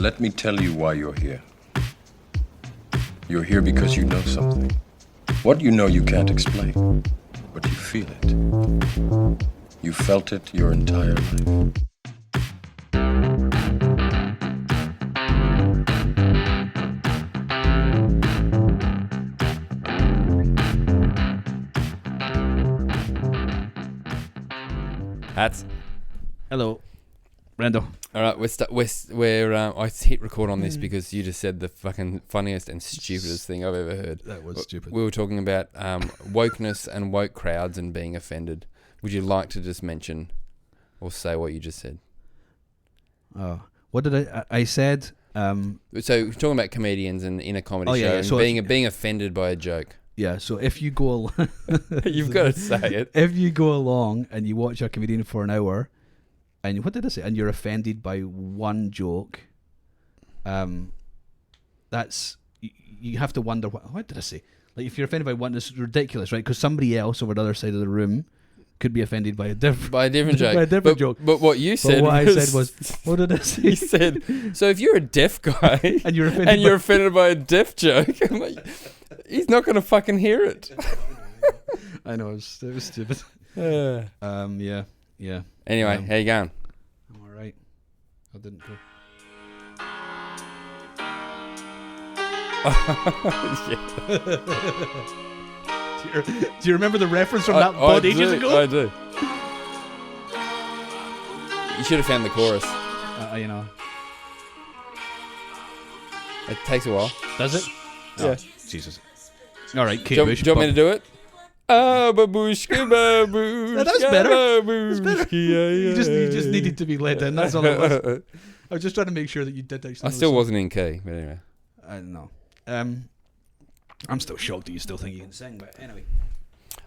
Let me tell you why you're here. You're here because you know something. What you know you can't explain, but you feel it. You felt it your entire life. Hats. Hello, Brendo. All right, we're I hit record on this because you just said the fucking funniest and stupidest thing I've ever heard. That was stupid. We were talking about wokeness and woke crowds and being offended. Would you like to just mention or say what you just said? Oh, what did I said? So we're talking about comedians and in a comedy show and so being offended by a joke. Yeah, so if you go, You've got to say it. If you go along and you watch a comedian for an hour, and what did I say? And you're offended by one joke, that's you have to wonder what did I say? Like if you're offended by one, it's ridiculous, right? Because somebody else over the other side of the room could be offended by a different joke. By a different joke. But what you said, I said was, what did I say? You said, so if you're a deaf guy and you're offended by a deaf joke, I'm like, he's not going to fucking hear it. I know, it was stupid. Yeah. Anyway, how you going? I'm alright. I didn't go. Do you remember the reference from that pod ages ago? I do. You should have found the chorus. You know. It takes a while. Does it? Yeah. Oh, Jesus. Alright, do you want me to do it? Ah, babushka, babushka. That's better. Babushka, That's better. You just needed to be led in. That's all it was. I was just trying to make sure that you did actually. I still wasn't in key, but anyway. I don't know. I'm still shocked that you still think you can sing, but anyway.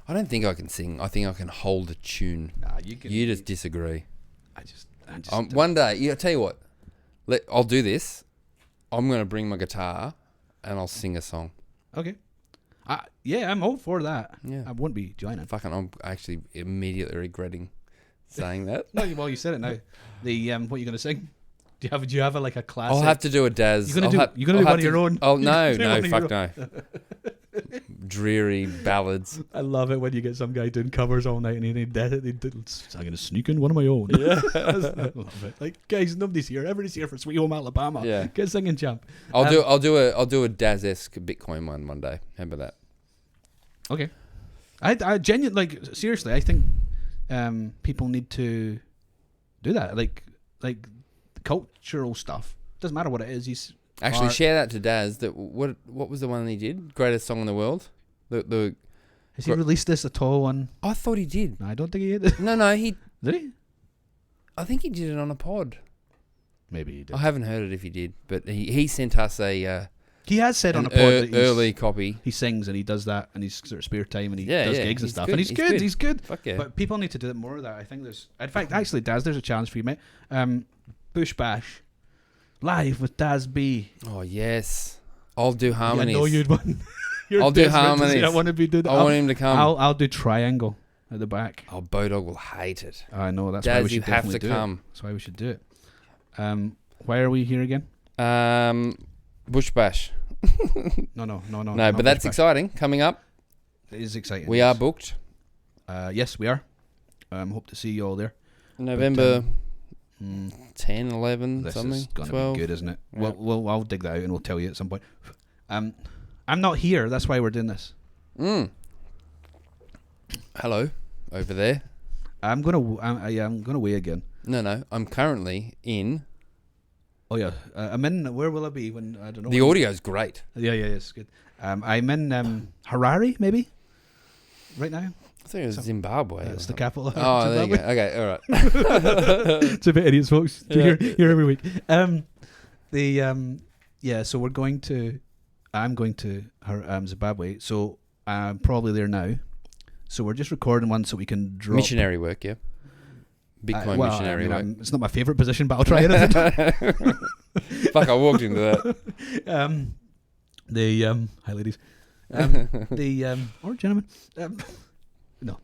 I don't think I can sing. I think I can hold a tune. Nah, you can. You just disagree. I just one day, I'll tell you what. I'll do this. I'm going to bring my guitar and I'll sing a song. Okay. Yeah, I'm all for that. Yeah. I won't be joining. Fucking, I'm actually immediately regretting saying that. No, well, you said it now. The what are you going to sing? Do you have a classic? I'll have to do a Daz. You're gonna do one of your own. Oh no, fuck no. Dreary ballads. I love it when you get some guy doing covers all night and I'm going to sneak in one of my own. Yeah. I love it. Like, guys, nobody's here. Everybody's here for Sweet Home Alabama. Yeah. Get singing, champ. I'll do a Daz-esque Bitcoin one day. How about that? Okay. I genuinely, seriously, I think people need to do that. Like cultural stuff. Doesn't matter what it is. He's actually share that to Daz. That what was the one he did? Greatest song in the world. Has he released this at all? I thought he did. No, I don't think he did. No, he did. He? I think he did it on a pod. Maybe he did. I haven't heard it if he did, but he sent us a. He has said on a pod that early copy. He sings and he does that and he's sort of spare time and he does gigs and stuff. Good. And he's good. He's good. Fuck yeah. But people need to do more of that. I think there's. In fact, actually, Daz, there's a challenge for you, mate. Bush Bash live with Daz Bea. Oh yes, I'll do harmonies. I know you'd want. I'll do harmonies. I want to be doing. I want him to come. I'll do triangle at the back. Oh, Bodog will hate it. I know. That's Daz, why we should have to do come. It. That's why we should do it. Why are we here again? Bush Bash. No. No, but that's exciting. Coming up. It is exciting. We are booked. Yes, we are. Hope to see you all there. November 10, 11, this something. This is going to 12. be good, isn't it? Yeah. Well, I'll dig that out and we'll tell you at some point. I'm not here. That's why we're doing this. Hello, over there. I'm gonna away again. No. I'm currently in. Oh yeah, I'm in. Where will I be when I don't know? The audio's great. Yeah, it's good. I'm in Harare, maybe. Right now. I think it was Zimbabwe. It's the capital. Oh, there you go. Okay, all right. It's a bit idiots, folks. Here every week. So we're going to. I'm going to Zimbabwe. So I'm probably there now. So we're just recording one so we can drop missionary work, yeah. Bitcoin missionary work. It's not my favourite position, but I'll try it. Fuck! I walked into that. Hi ladies. Or gentlemen. No.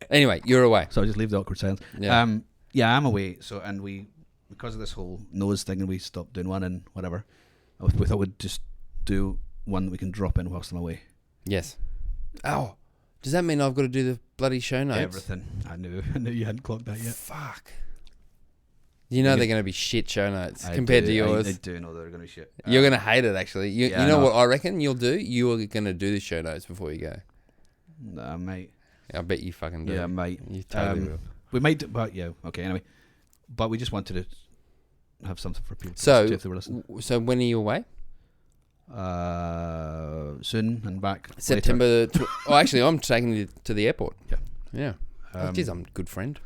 Anyway, you're away. So I'll just leave the awkward silence. Yeah. I'm away. So and we because of this whole nose thing, and we stopped doing one and whatever, we thought we'd just do one that we can drop in whilst I'm away. Yes. Oh, does that mean I've got to do the bloody show notes? Everything. I knew you hadn't clocked that yet. Fuck. You know they're going to be shit show notes I compared do, to yours. I do know they're going to be shit. You're going to hate it, actually. You yeah, know I know. what I reckon you'll do? You're going to do the show notes before you go. Nah, mate. I bet you fucking do. Yeah, mate. You totally will. We might, but yeah, okay. Anyway, but we just wanted to have something for people to So, listen to if they were listening. So when are you away? Soon and back. September. Oh, actually, I'm taking you to the airport. Yeah. Yeah. Oh, geez, I'm a good friend.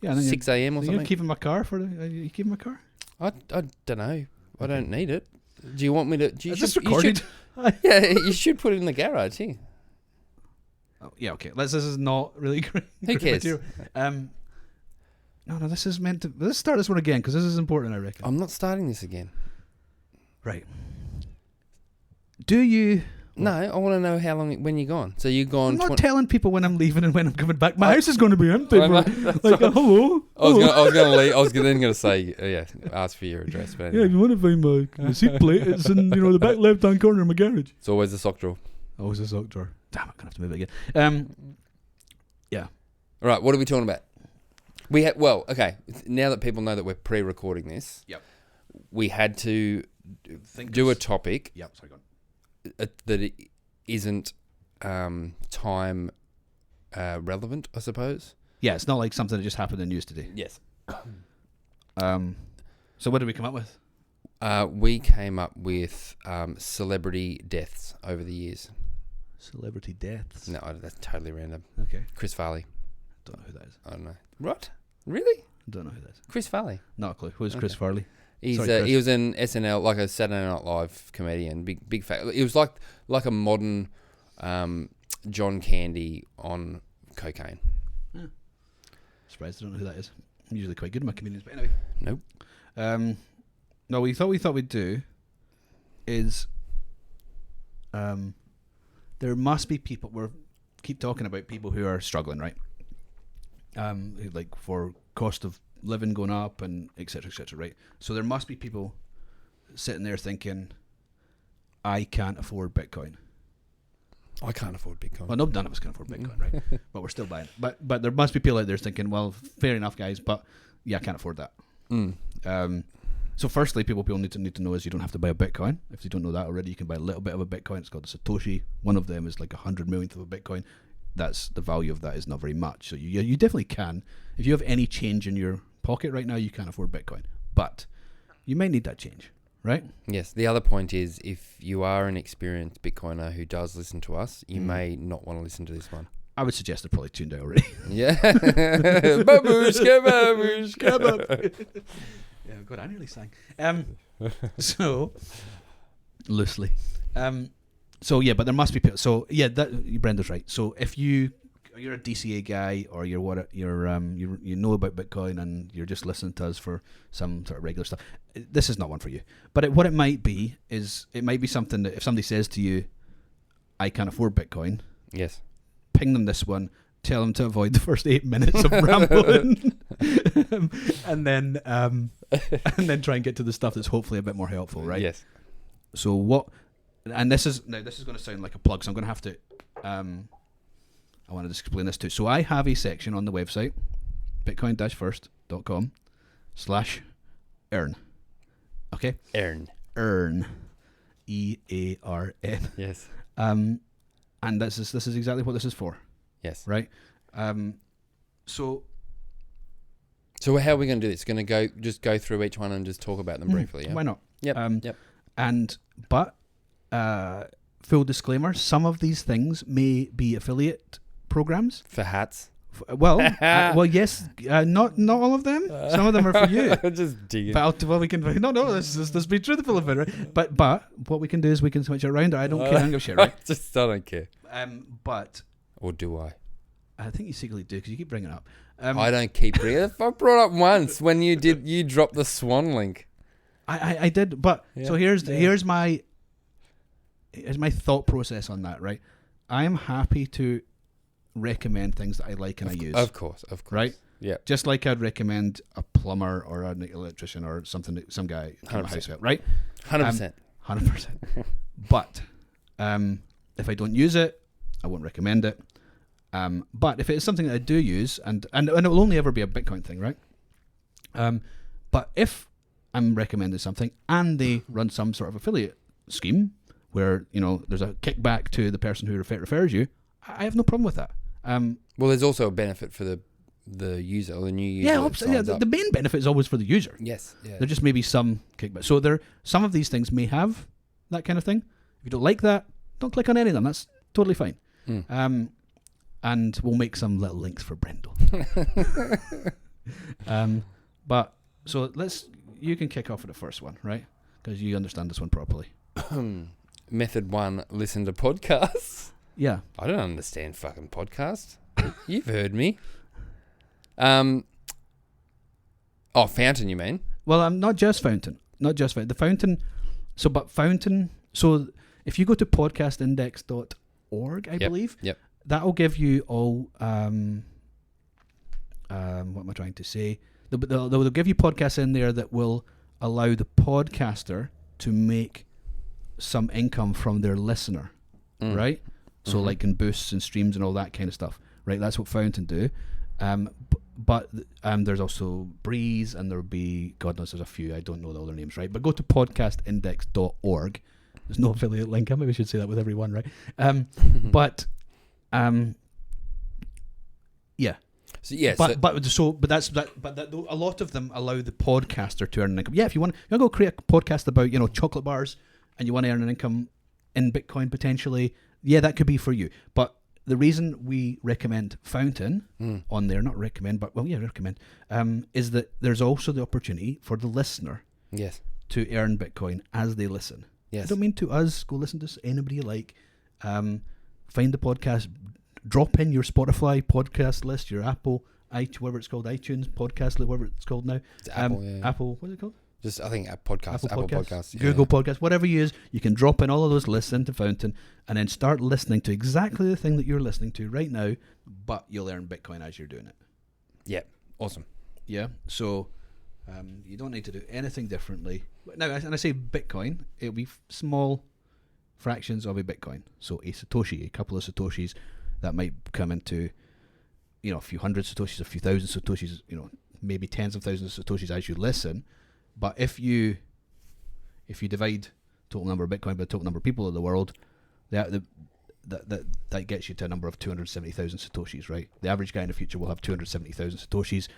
Yeah, and then 6 a.m. or something. You're keeping my car for the? Are you keeping my car? I don't know. I don't need it. Do you want me to? Is this recorded? Yeah, you should put it in the garage here. Oh, yeah, okay. This is not really great. Who cares? No, this is meant to. Let's start this one again because this is important, I reckon. I'm not starting this again. Right. Do you? No, I want to know how long when you're gone. So you're gone. I'm not telling people when I'm leaving and when I'm coming back. My house is going to be empty. I know, Hello. I was going to leave. I was then going to say, ask for your address. But Yeah, if you want to find my seat plate, it's in the back left-hand corner of my garage. It's always the sock drawer. Always a sock drawer. Damn, I'm gonna have to move it again. Yeah. All right, what are we talking about? Okay. Now that people know that we're pre-recording this, Yep. we had to do a topic. Yep. Sorry, go on. That it isn't time relevant, I suppose. Yeah, it's not like something that just happened in the news today. Yes. So what did we come up with? We came up with celebrity deaths over the years. Celebrity deaths. No, that's totally random. Okay. Chris Farley. Don't know who that is. I don't know. What? Really? Don't know who that is. Chris Farley. Not a clue. Who's Chris Farley? He's Sorry, Chris. he was an SNL, like a Saturday Night Live comedian. Big fat. It was like a modern John Candy on cocaine. Yeah. Surprised I don't know who that is. I'm usually quite good at my comedians, but anyway. Nope. No, we thought we'd do is there must be people. We keep talking about people who are struggling, right? Like for cost of living going up and et cetera, right? So there must be people sitting there thinking, I can't afford Bitcoin. I can't afford Bitcoin. Well, none of us can afford Bitcoin, right? But we're still buying it. But there must be people out there thinking, well, fair enough, guys, but yeah, I can't afford that. So firstly, people need to know is you don't have to buy a Bitcoin. If you don't know that already, you can buy a little bit of a Bitcoin. It's called a Satoshi. One of them is like 100 millionth of a Bitcoin. That's the value of that is not very much. So you definitely can. If you have any change in your pocket right now, you can afford Bitcoin. But you may need that change, right? Yes. The other point is, if you are an experienced Bitcoiner who does listen to us, you may not want to listen to this one. I would suggest they're probably tuned out already. Yeah. Babushka. Yeah, God, I nearly sang. So loosely. So yeah, but there must be people. So yeah, Brenda's right. So if you're a DCA guy or you know about Bitcoin and you're just listening to us for some sort of regular stuff, this is not one for you. But what it might be is it might be something that if somebody says to you, "I can't afford Bitcoin," Yes. ping them this one. Tell them to avoid the first 8 minutes of rambling, and then try and get to the stuff that's hopefully a bit more helpful, right? Yes. So what? And this is going to sound like a plug, so I'm going to have to. I want to just explain this too. So I have a section on the website, bitcoin-first.com/earn. Okay. Earn. EARN. Yes. And this is exactly what this is for. Yes. Right. So how are we going to do this? Going to go through each one and just talk about them briefly? Yeah. Why not? Yep. But full disclaimer: some of these things may be affiliate programs For hats. Well, yes, not all of them. Some of them are for you. Just digging. But we can. No, let's be truthful about it. Right? But what we can do is we can switch it around. I don't care. I don't give a shit, right? I don't care. But Or do I? I think you secretly do because you keep bringing it up. I don't keep bringing it. I brought it up once when you dropped the Swan link. I did, but so here's my thought process on that. Right, I am happy to recommend things that I like and I use. Of course. Right. Yeah. Just like I'd recommend a plumber or an electrician or something, some guy to my house out, right? 100%. 100%. But if I don't use it, I won't recommend it. But if it is something that I do use, and it will only ever be a Bitcoin thing, right? But if I'm recommending something and they run some sort of affiliate scheme where, you know, there's a kickback to the person who refers you, I have no problem with that. Well, there's also a benefit for the user or the new user. The main benefit is always for the user. Yes. Yeah. There just may be some kickback. So some of these things may have that kind of thing. If you don't like that, don't click on any of them. That's totally fine. And we'll make some little links for Brendo. But so you can kick off with the first one, right? Because you understand this one properly. Method 1, listen to podcasts. Yeah. I don't understand fucking podcasts. You've heard me. Fountain, you mean? Well, not just Fountain. The Fountain. So if you go to podcastindex.org, I believe. Yep. That'll give you all. What am I trying to say? They'll give you podcasts in there that will allow the podcaster to make some income from their listener, right? So like in boosts and streams and all that kind of stuff, right? That's what Fountain do. But there's also Breez, and there'll be, God knows, there's a few, I don't know all their names, right? But go to podcastindex.org. There's no affiliate link. Maybe we should say that with everyone, right? Yeah. But a lot of them allow the podcaster to earn an income. Yeah, if you want to go create a podcast about, you know, chocolate bars and you want to earn an income in Bitcoin potentially, yeah, that could be for you. But the reason we recommend Fountain on there, not recommend, but recommend, is that there's also the opportunity for the listener, yes, to earn Bitcoin as they listen. Yes. I don't mean to us. Go listen to anybody you like. Find the podcast. Drop in your Spotify podcast list, your Apple, whatever it's called, iTunes podcast, whatever it's called now. It's Apple, Apple, what's it called? Just, I think, Apple Podcasts. Yeah. Google Podcasts, whatever you use, you can drop in all of those lists into Fountain and then start listening to exactly the thing that you're listening to right now, but you'll earn Bitcoin as you're doing it. Yeah, awesome. Yeah, so you don't need to do anything differently. Now, and I say Bitcoin, it'll be small fractions of a Bitcoin. So a Satoshi, a couple of Satoshis, that might come into, you know, a few hundred Satoshis, a few thousand Satoshis, you know, maybe tens of thousands of Satoshis as you listen. But if you divide total number of Bitcoin by the total number of people in the world, that gets you to a number of 270,000 Satoshis, right? The average guy in the future will have 270,000 Satoshis.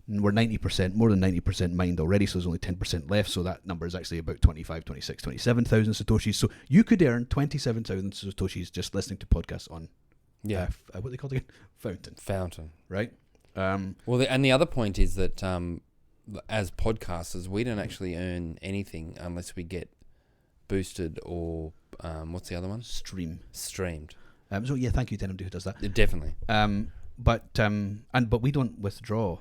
And we're more than 90% mined already, so there's only 10% left, so that number is actually about 25, 26, 27,000 Satoshis. So you could earn 27,000 Satoshis just listening to podcasts on what they call it again? Fountain. Right? And the other point is that as podcasters, we don't actually earn anything unless we get boosted or what's the other one? Streamed. So yeah, thank you to anybody who does that. Definitely. But we don't withdraw.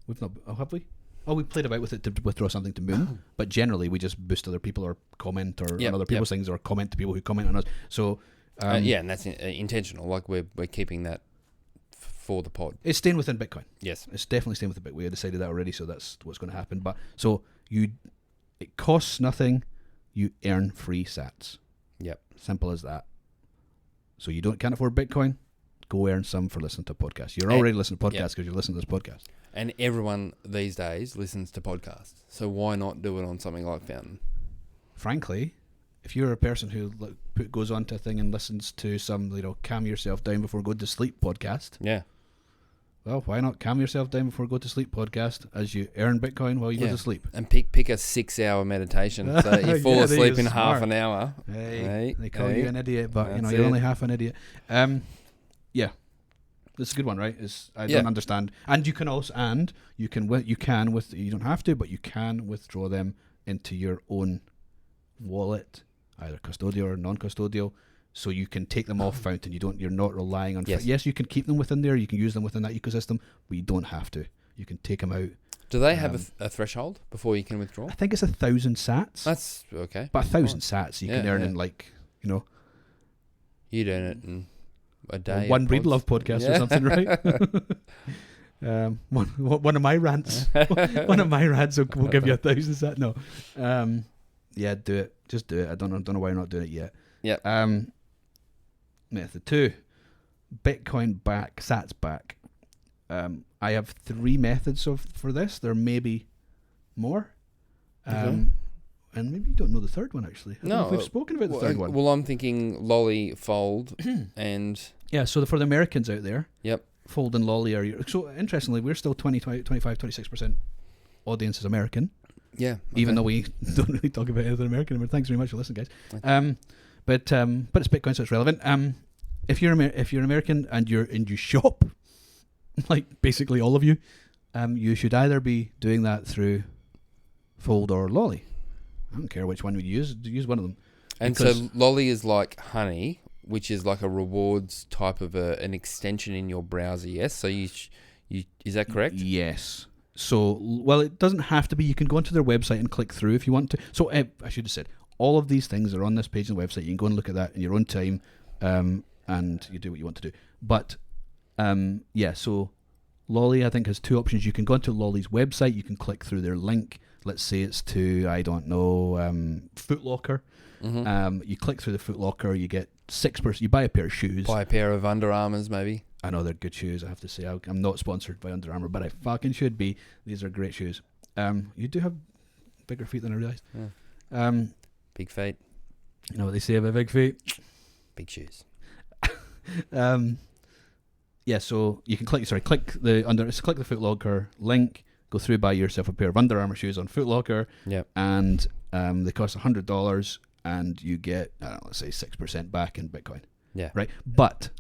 We've not. Oh, have we? Oh, we played about with it to withdraw something to Moon, but generally we just boost other people or comment on other people's things or comment to people who comment on us. So and that's intentional. Like we're keeping that for the pod. It's staying within Bitcoin. Yes, it's definitely staying within Bitcoin. We had decided that already, so that's what's going to happen. But so it costs nothing. You earn free sats. Yep, simple as that. So you can't afford Bitcoin, go earn some for listening to podcasts. You're already listening to podcasts because you're listening to this podcast. And everyone these days listens to podcasts. So why not do it on something like Fountain? Frankly, if you're a person who goes on to a thing and listens to some, calm yourself down before going to sleep podcast. Yeah. Well, why not calm yourself down before go to sleep podcast as you earn Bitcoin while you go to sleep? And pick a 6-hour meditation so you fall asleep in half an hour. Hey, they call you an idiot, but you're only half an idiot. Yeah. That's a good one, right? I don't understand. And you can also, you don't have to, but you can withdraw them into your own wallet, either custodial or non-custodial. So you can take them off Fountain. You're not relying on. Yes, you can keep them within there. You can use them within that ecosystem, but you don't have to. You can take them out. Do they have a threshold before you can withdraw? I think it's 1,000 sats. That's okay. But 1,000 sats you can earn in You'd earn it in a day. One Breed Love podcast or something, right? One of my rants. One of my rants will give you 1,000 sats. No. Yeah, do it. Just do it. I don't know why you're not doing it yet. Yep. Method 2. Bitcoin back, sats back. I have 3 methods for this. There may be more. And maybe you don't know the third one, actually. I don't know if we've spoken about the third one. Well, I'm thinking Lolli, Fold, and... Yeah, so for the Americans out there, Yep. Fold and Lolli are... So, interestingly, we're still 20, 25, 26% audience is American. Yeah. Even though we don't really talk about anything American. Thanks very much for listening, guys. But it's Bitcoin, so it's relevant. If you're American and you shop, like basically all of you, you should either be doing that through Fold or Lolli. I don't care which one we use. Use one of them. And so Lolli is like Honey, which is like a rewards type of an extension in your browser. Yes. So you is that correct? Yes. So it doesn't have to be. You can go onto their website and click through if you want to. So I should have said all of these things are on this page on the website. You can go and look at that in your own time, and you do what you want to do. But so Lolli I think has 2 options. You can go onto Lolli's website. You can click through their link. Let's say it's to, I don't know, Foot Locker. Mm-hmm. You click through the Foot Locker, you get 6%. You buy a pair of shoes. Buy a pair of Under Armours, maybe. I know they're good shoes, I have to say. I'm not sponsored by Under Armour, but I fucking should be. These are great shoes. You do have bigger feet than I realised. Yeah. Big feet. You know what they say about big feet? Big shoes. Yeah, so you can click the Foot Locker link. Go through, buy yourself a pair of Under Armour shoes on Foot Locker. Yep. And they cost $100, and you get, I don't know, let's say 6% back in Bitcoin. Yeah. Right. But,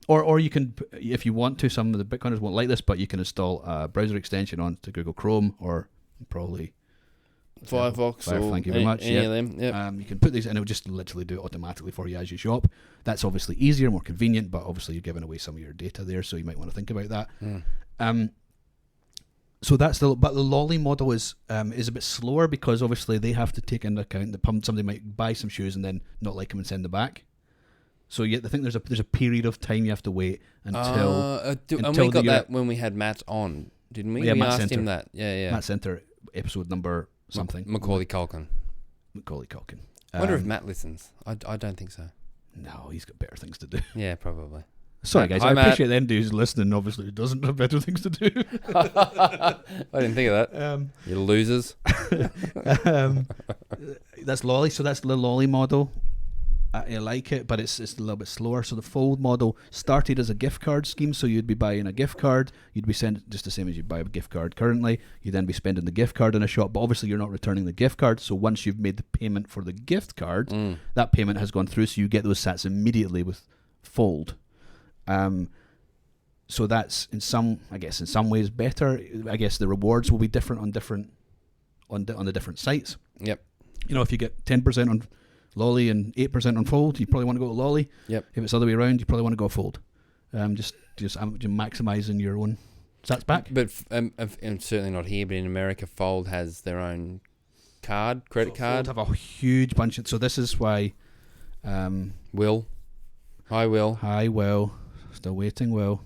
or you can, if you want to, some of the Bitcoiners won't like this, but you can install a browser extension onto Google Chrome or probably Firefox. Thank you very much. Any of them. Yep. You can put these, and it will just literally do it automatically for you as you shop. That's obviously easier, more convenient, but obviously you're giving away some of your data there, so you might want to think about that. So that's but the Lolli model is a bit slower because obviously they have to take into account that somebody might buy some shoes and then not like them and send them back. So I think there's a period of time you have to wait until. And we got that when we had Matt on, didn't we? Yeah, we Matt asked Center. him that. Yeah. Matt Center, episode number something. Macaulay Culkin. I wonder if Matt listens. I don't think so. No, he's got better things to do. Yeah, probably. Sorry, guys. I appreciate them who's listening. Obviously, who doesn't have better things to do. I didn't think of that. You losers. That's Lolli. So that's the Lolli model. I like it, but it's a little bit slower. So the Fold model started as a gift card scheme. So you'd be buying a gift card. You'd be sending just the same as you'd buy a gift card currently. You'd then be spending the gift card in a shop. But obviously, you're not returning the gift card. So once you've made the payment for the gift card, that payment has gone through. So you get those sats immediately with Fold. So that's in some ways better. I guess the rewards will be different on the different sites. Yep. You know, if you get 10% on Lolli and 8% on Fold, you probably want to go to Lolli. Yep. If it's the other way around, you probably want to go Fold. Just maximizing your own Satsback. But and certainly not here. But in America, Fold has their own credit card. Fold have a huge bunch of. So this is why. Will. Hi, Will. Still waiting, Will.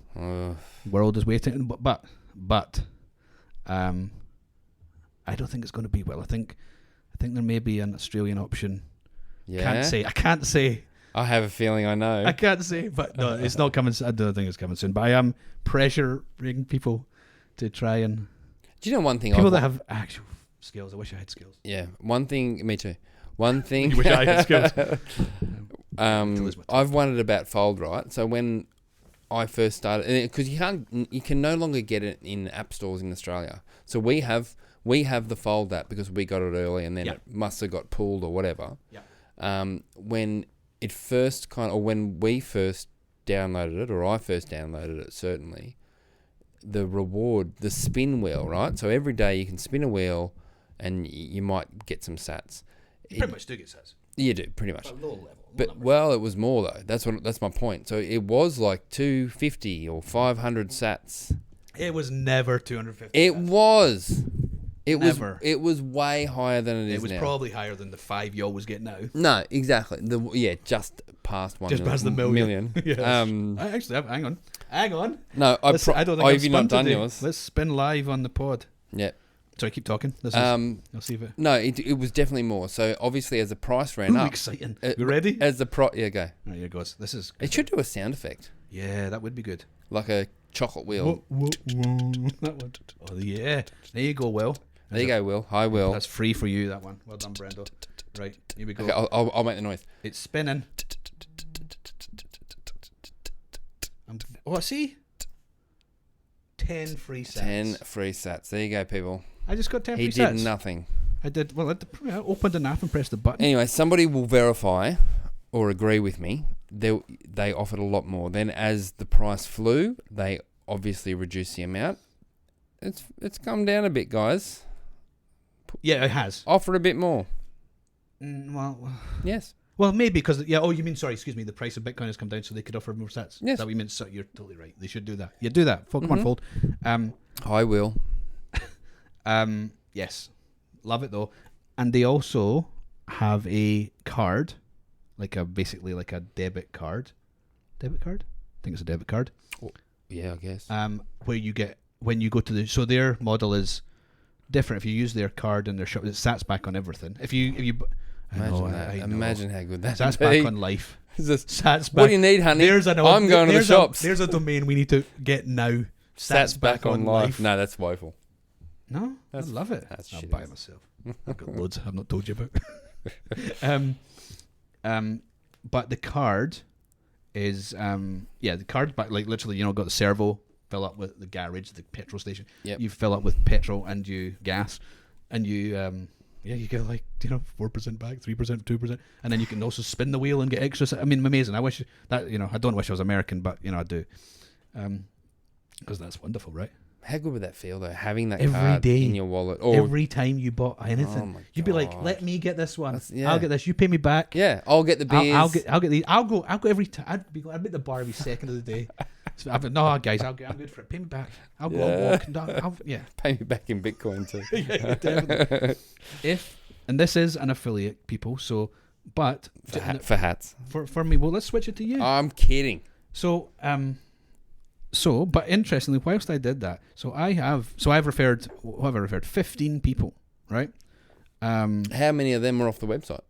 World is waiting, but I don't think it's going to be Will. I think there may be an Australian option. Yeah. I can't say. I have a feeling I know. I can't say, but no, it's not coming. I don't think it's coming soon. But I am pressuring people to try and. Do you know one thing? People that have actual skills. I wish I had skills. Yeah, one thing. Me too. One thing. You wish I had skills. I've wondered about Fold, right? So when I first started, because you can no longer get it in app stores in Australia. So we have the Fold app because we got it early, and then it must have got pulled or whatever. Yeah. When it first when we first downloaded it, or I first downloaded it, certainly, the reward, the spin wheel, right? So every day you can spin a wheel, and you might get some sats. You pretty much do get sats. You do, pretty much. At a low level. But it was more though. That's my point. So it was like 250 or 500 sats. It was never 250. It was. It Never. was way higher than it is It was now. probably higher than the 5 you always get now. No, exactly. Just past 1 Just million. past the million. Yes. Um, I actually, hang on. no, I don't think I've have you not spun done today. yours? Let's spin live on the pod. Yeah. Sorry, keep talking. This is, I'll see if it. No, it was definitely more. So obviously, as the price ran Ooh, up, exciting. You ready? As the price, yeah, go. Right, here it goes. This is. It should do a sound effect, Yeah, that would be good. like a chocolate wheel. Whoa. That one. Oh yeah. There you go, Will. There you go, Will. Hi, Will. That's free for you. That one. Well done, Brendo. Right, here we go. Okay, I'll make the noise. It's spinning. Oh, see? 10 free sats. 10 free sats. There you go, people. I just got 10 He free sats. did nothing. I did. Well, I opened an app and pressed the button. Anyway, somebody will verify or agree with me. They offered a lot more. Then, as the price flew, they obviously reduced the amount. It's come down a bit, guys. Yeah, it has. Offer a bit more. Well, Yes. well, maybe because you mean excuse me, the price of Bitcoin has come down, so they could offer more sats. Yes. Is that what you mean? So you're totally right. They should do that. Yeah, do that. Come on, Fold. I will. Yes, love it though, and they also have a card, basically like a debit card. Debit card? I think it's a debit card. Yeah, I guess. Where you get when you go to so their model is different. If you use their card in their shop, it Satsback on everything. If you Imagine that. Imagine how good that Satsback would be. on life. Satsback. What do you need, honey? I'm going to the shops. There's a domain we need to get now. Satsback on life. No, that's woeful. No, I love it. That's I'll shit. buy it myself. I've got loads I've not told you about. But the card is the card back literally got the servo, fill up with the garage, the petrol station. Yep. You fill up with petrol and you gas, and you you get 4% back, 3%, 2%, and then you can also spin the wheel and get extra. I mean, amazing. I wish that I don't wish I was American, but I do, because that's wonderful, right? How good would that feel though? Having that Every card day. in your wallet, or Every time you bought anything, my you'd be like, God. "Let me get this one. Yeah. I'll get this. You pay me back. yeah, I'll get the beers. I'll get these. I'll go every time. I'd be at the bar every second of the day. So no, guys, I'm good for it. Pay me back. I'll go and walk. Pay me back in Bitcoin too. Yeah, definitely. And this is an affiliate, people. So, but for hats. for me, well, let's switch it to you. I'm kidding. But interestingly, whilst I did that, I've referred 15 people, right? How many of them are off the website?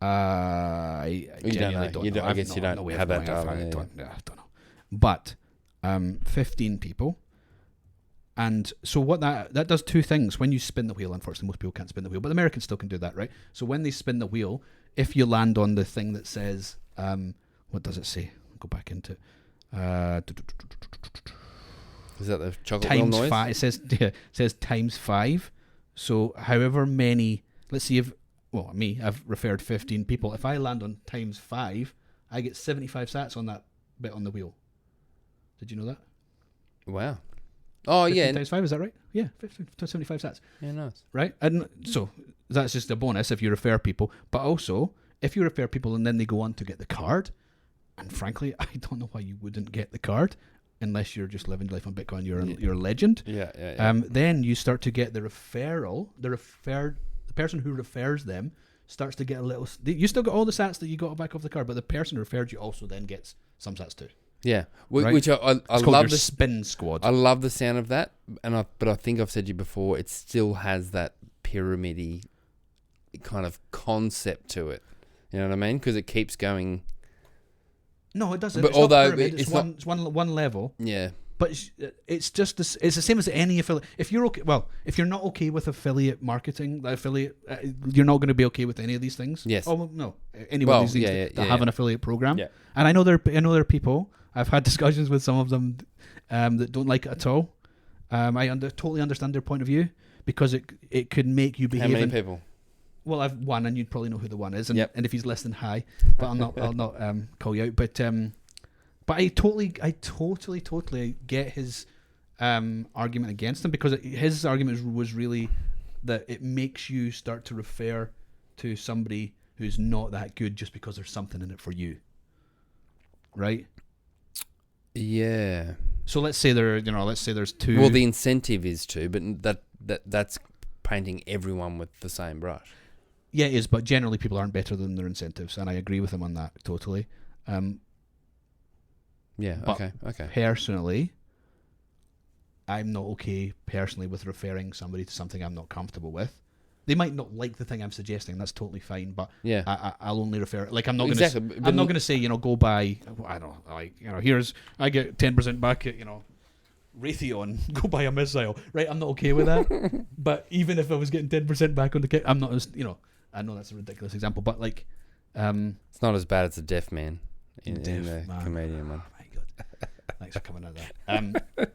I genuinely don't know. I guess you don't have that data. I don't know. But 15 people. And so what that does two things. When you spin the wheel, unfortunately most people can't spin the wheel, but the Americans still can do that, right? So when they spin the wheel, if you land on the thing that says, what does it say? I'll go back into Is that the chocolate wheel times noise? 5. It says times 5. So however many, let's see I've referred 15 people. If I land on times 5, I get 75 sats on that bit on the wheel. Did you know that? Wow. Oh, 15 yeah. times 5, is that right? Yeah, 15 to 75 sats. Yeah, nice. Right? And so that's just a bonus if you refer people. But also, if you refer people and then they go on to get the card, and frankly, I don't know why you wouldn't get the card unless you're just living life on Bitcoin. You're a legend. Yeah. Then you start to get the referral. The person who refers them starts to get a little. You still got all the sats that you got back off the card, but the person who referred you also then gets some sats too. Yeah, Right? which I It's called love your the spin squad. I love the sound of that, but I think I've said to you before, it still has that pyramid-y kind of concept to it. You know what I mean? Because it keeps going. No, it doesn't. But It's although not pyramid, it's it's one level. Yeah. But it's just this. It's the same as any affiliate. If you're okay, if you're not okay with affiliate marketing, you're not going to be okay with any of these things. Yes. Oh well, no. Any one of these things that have an affiliate program. Yeah. And I know there are people. I've had discussions with some of them that don't like it at all. I totally understand their point of view because it could make you behave. How many people? Well, I've one, and you'd probably know who the one is, and, Yep. and if he's listening, hi. But I'll not call you out. But I totally get his argument against him because his argument was really that it makes you start to refer to somebody who's not that good just because there's something in it for you, right? Yeah. So let's say there's two. Well, the incentive is to, but that's painting everyone with the same brush. Yeah, it is, but generally people aren't better than their incentives, and I agree with him on that totally. Yeah, but okay. Personally, I'm not okay personally with referring somebody to something I'm not comfortable with. They might not like the thing I'm suggesting. That's totally fine. But yeah, I'll only refer. Like I'm not exactly, going to. I'm not going to say go buy. I don't know. Like here's I get 10% back at Raytheon. Go buy a missile. Right. I'm not okay with that. But even if I was getting 10% back on the kit, I'm not as I know that's a ridiculous example, but like, it's not as bad as a deaf man in Deaf the Man. comedian one. Oh my god! Thanks for coming out of that.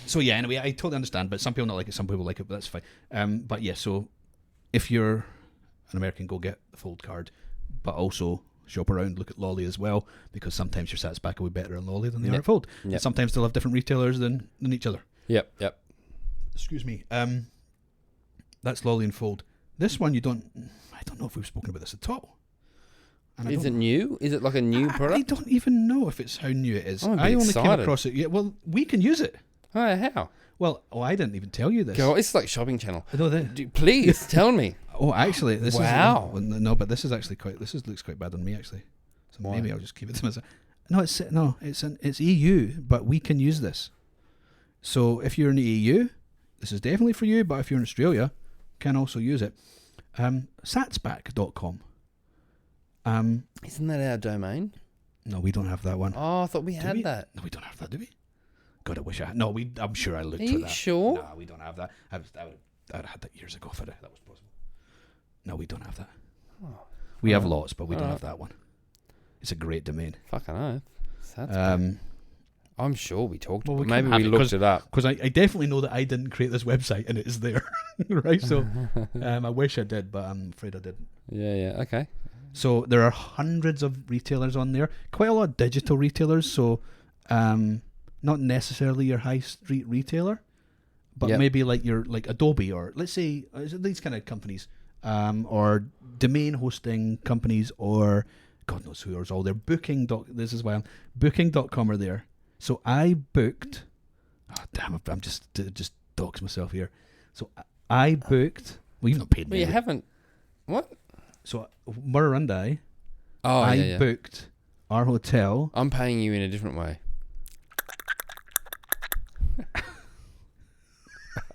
So yeah, anyway, I totally understand, but some people not like it, some people like it, but that's fine. But yeah, so if you're an American, go get the Fold card, but also shop around, look at Lolli as well, because sometimes your Satsback will be better on Lolli than they are at Fold. Yep. And sometimes they'll have different retailers than each other. Yep. Excuse me. That's Lolli and Fold. This one I don't know if we've spoken about this at all. And Is it new? Is it like a new product? I don't even know if it's how new it is. I'm I only excited. came across it. Yeah, well, we can use it. Oh, how? Well, I didn't even tell you this. Go, it's like Shopping Channel. No, Please tell me. Oh, actually, this Wow. is no, but this is actually looks quite bad on me actually. So Why? maybe I'll just keep it to myself. No, it's EU, but we can use this. So if you're in the EU, this is definitely for you. But if you're in Australia, you can also use it. Satsback.com. Isn't that our domain? No, we don't have that one. Oh, I thought we had that. No, we don't have that, do we? God, I wish I had. No, I'm sure I looked Are for you that. sure? No, we don't have that. I would have had that years ago if that was possible. No, we don't have that. Oh, We have alright. lots, but we don't have that one. It's a great domain. Fucking oath. Satsback. Um, sure we talked well, about it. we Maybe can we have it, looked it up. because I definitely know that I didn't create this website and it is there, right? So I wish I did, but I'm afraid I didn't. Yeah, okay. So there are hundreds of retailers on there, quite a lot of digital retailers. So not necessarily your high street retailer, but Yep. maybe like your Adobe, or let's say these kind of companies, or domain hosting companies, or God knows who is all there. This is why Booking.com are there. So I booked. Oh, damn! I'm just dox myself here. So I booked. Well, you've not paid me. Well, you haven't. What? So Murrurundi, Oh, I yeah. booked our hotel. I'm paying you in a different way.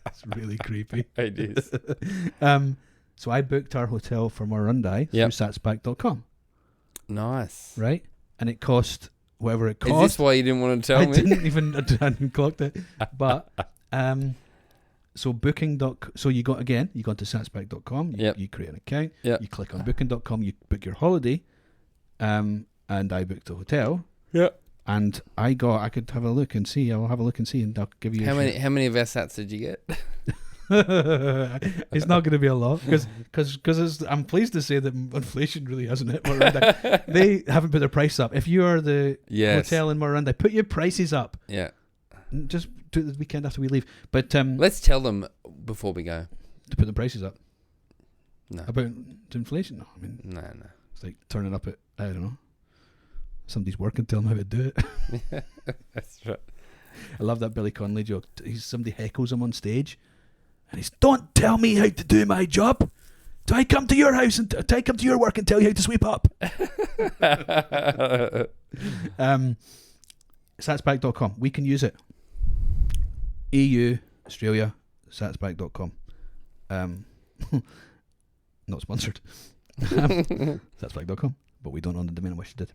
That's really creepy. It is. So I booked our hotel for Murrurundi through Yep. Satsback.com, Nice. right? And it cost whatever it Is cost. this why you didn't want to tell I me? didn't even I hadn't clocked it. But so so you go to Satsback.com, Yep. you create an account, Yep. you click on Booking.com, you book your holiday, and I booked a hotel. Yeah. And I could have a look and see. I'll have a look and see, and I'll give you How a many of our sats did you get? It's not going to be a lot because I'm pleased to say that inflation really hasn't hit Murrurundi. They haven't put their price up. If you are the hotel in Murrurundi, put your prices up. Yeah. Just do it the weekend after we leave. But Let's tell them before we go. to put the prices up No. about inflation. No, I mean No. it's like turning up at I don't know. Somebody's working, tell them how to do it. That's right. I love that Billy Connolly joke. Somebody heckles him on stage, and he's, "Don't tell me how to do my job. Do I come to your house and do I come to your work and tell you how to sweep up?" Satsback.com. We can use it. EU, Australia, Satsback.com. Not sponsored. Satsback.com. But we don't own the domain. I wish we did.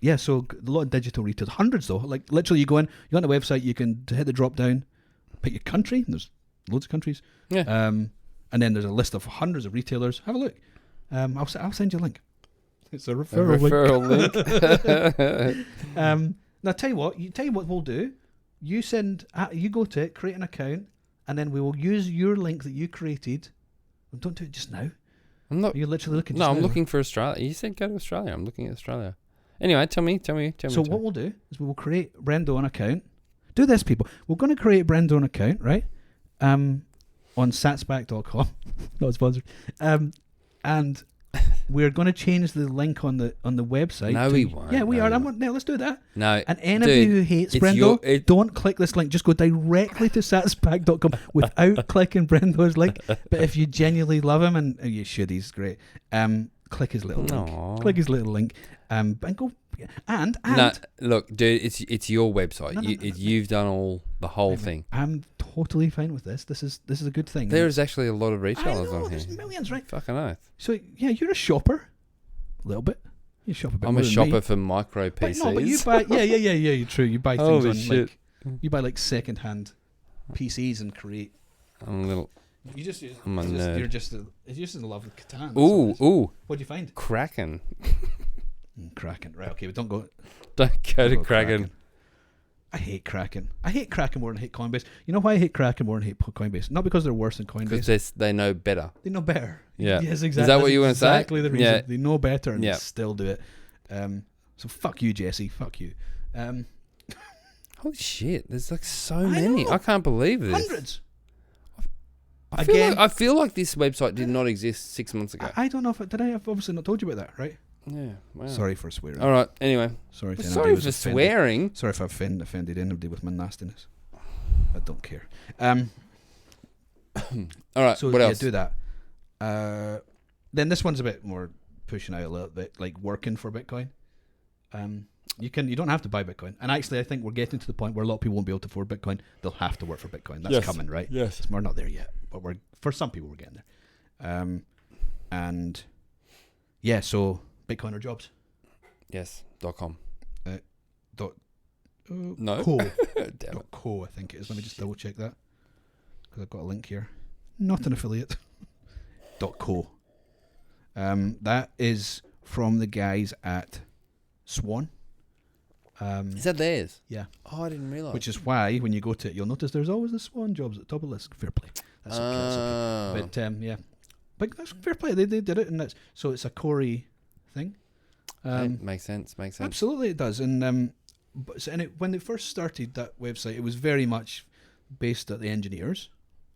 Yeah, so a lot of digital retail. Hundreds though. Like literally you go on the website, you can hit the drop down, pick your country, and there's loads of countries. Yeah. And then there's a list of hundreds of retailers. Have a look. I'll send you a link. It's a referral link. Now tell you what we'll do. You go to it, create an account, and then we will use your link that you created. Don't do it just now. I'm not. You're literally looking. No, just I'm now. looking for Australia. You said go to Australia. I'm looking at Australia. Anyway, tell me. So what we'll do is we will create Brendo an account. Do this, people. We're going to create Brendo an account, right? On Satsback.com. Not sponsored. And we're going to change the link on the website. No, we won't. Yeah, we No, are. we Now let's do that. No. And any of you who hates Brendo, don't don't click this link. Just go directly to satsback.com without clicking Brendo's link. But if you genuinely love him, and you should, he's great. Click his little link. Aww. Click his little link. And go. And no, look, dude, it's your website. No, You've done the whole thing. I'm totally fine with this. This is a good thing. There's actually a lot of retailers on here. There's millions, right? Fucking oath. So yeah, you're a shopper, a little bit. You shop a bit. I'm more a than shopper me. for micro PCs. But you buy. Yeah. True. You buy things Holy on shit. you buy like second-hand PCs and create. I'm a little. I'm a nerd. You're just in love with Catan. Ooh. What'd you find? Kraken. Kraken. Right. Okay, but don't go. Don't go to Kraken. I hate Kraken. I hate Kraken more than I hate Coinbase. You know why I hate Kraken more than I hate Coinbase? Not because they're worse than Coinbase. Because they know better. They know better. Yeah. Yes, exactly. Is that what you want to say? Exactly the reason. Yeah. They know better and Yeah. they still do it. So fuck you, Jesse. Fuck you. Holy shit! There's like so I many. know. I can't believe this. Hundreds. I feel like this website did not exist 6 months ago. I don't know if did I have obviously not told you about that, right? Yeah. Wow. Sorry for swearing. All right. Anyway. Sorry, if anybody Sorry was for offended. swearing. Sorry if I offended anybody with my nastiness. I don't care. All right. So what else? do that. Then this one's a bit more pushing out a little bit, like working for Bitcoin. You don't have to buy Bitcoin, and actually, I think we're getting to the point where a lot of people won't be able to afford Bitcoin. They'll have to work for Bitcoin. That's coming, right? Yes. We're not there yet, but for some people we're getting there. And yeah, so Bitcoin or jobs. Yes. .com. No. Co. Damn it. Co, I think it is. Let me just double check that because I've got a link here. Not an affiliate. .co. That is from the guys at Swan. Is that theirs? Yeah. Oh, I didn't realise. Which is why when you go to it, you'll notice there's always the Swan jobs at the top of the list. Fair play. That's okay. But yeah, but that's fair play. They did it, and it's a Corey thing. Makes sense. Absolutely, it does. And when they first started that website, it was very much based at the engineers,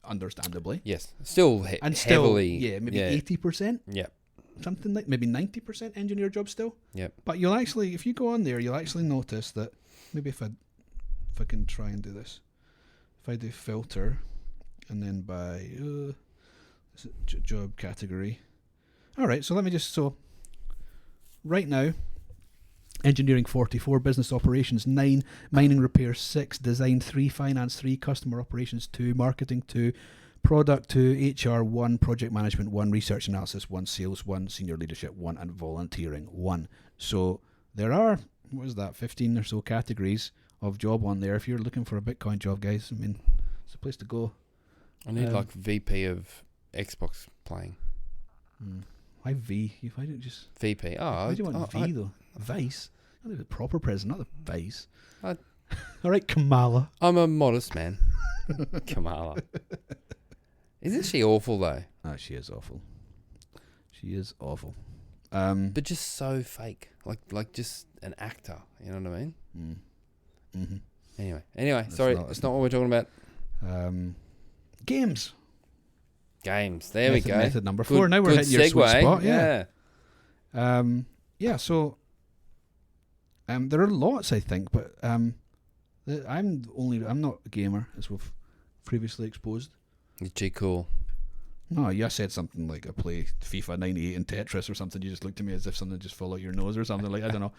understandably. Yes. Still heavily. Yeah, maybe 80%. Yeah. Something like maybe 90% engineer jobs still. Yep. But you'll actually, if you go on there, you'll actually notice that maybe if I can try and do this, if I do filter, and then by job category. All right, so let me right now, engineering 44, business operations 9, mining repair 6, design 3, finance 3, customer operations 2, marketing 2, product 2, HR 1, project management 1, research analysis 1, sales 1, senior leadership 1, and volunteering 1. So there are, 15 or so categories of job on there. If you're looking for a Bitcoin job, guys, I mean, it's a place to go. I need like VP of Xbox playing. Why V? Why don't you just VP? why do you want V though? Vice? Not the proper president, not the vice. All right, Kamala. I'm a modest man. Kamala. Isn't she awful though? She is awful. She is awful. But just so fake, like just an actor. You know what I mean? Mm-hmm. Anyway, sorry, it's not what we're talking about. Games. There we go. Method number 4. Now we're hitting your sweet spot. Yeah. So there are lots, I think, but I'm not a gamer, as we've previously exposed. You're too cool. No, you said something like I play FIFA 98 and Tetris or something. You just looked at me as if something just fell out your nose or something like I don't know.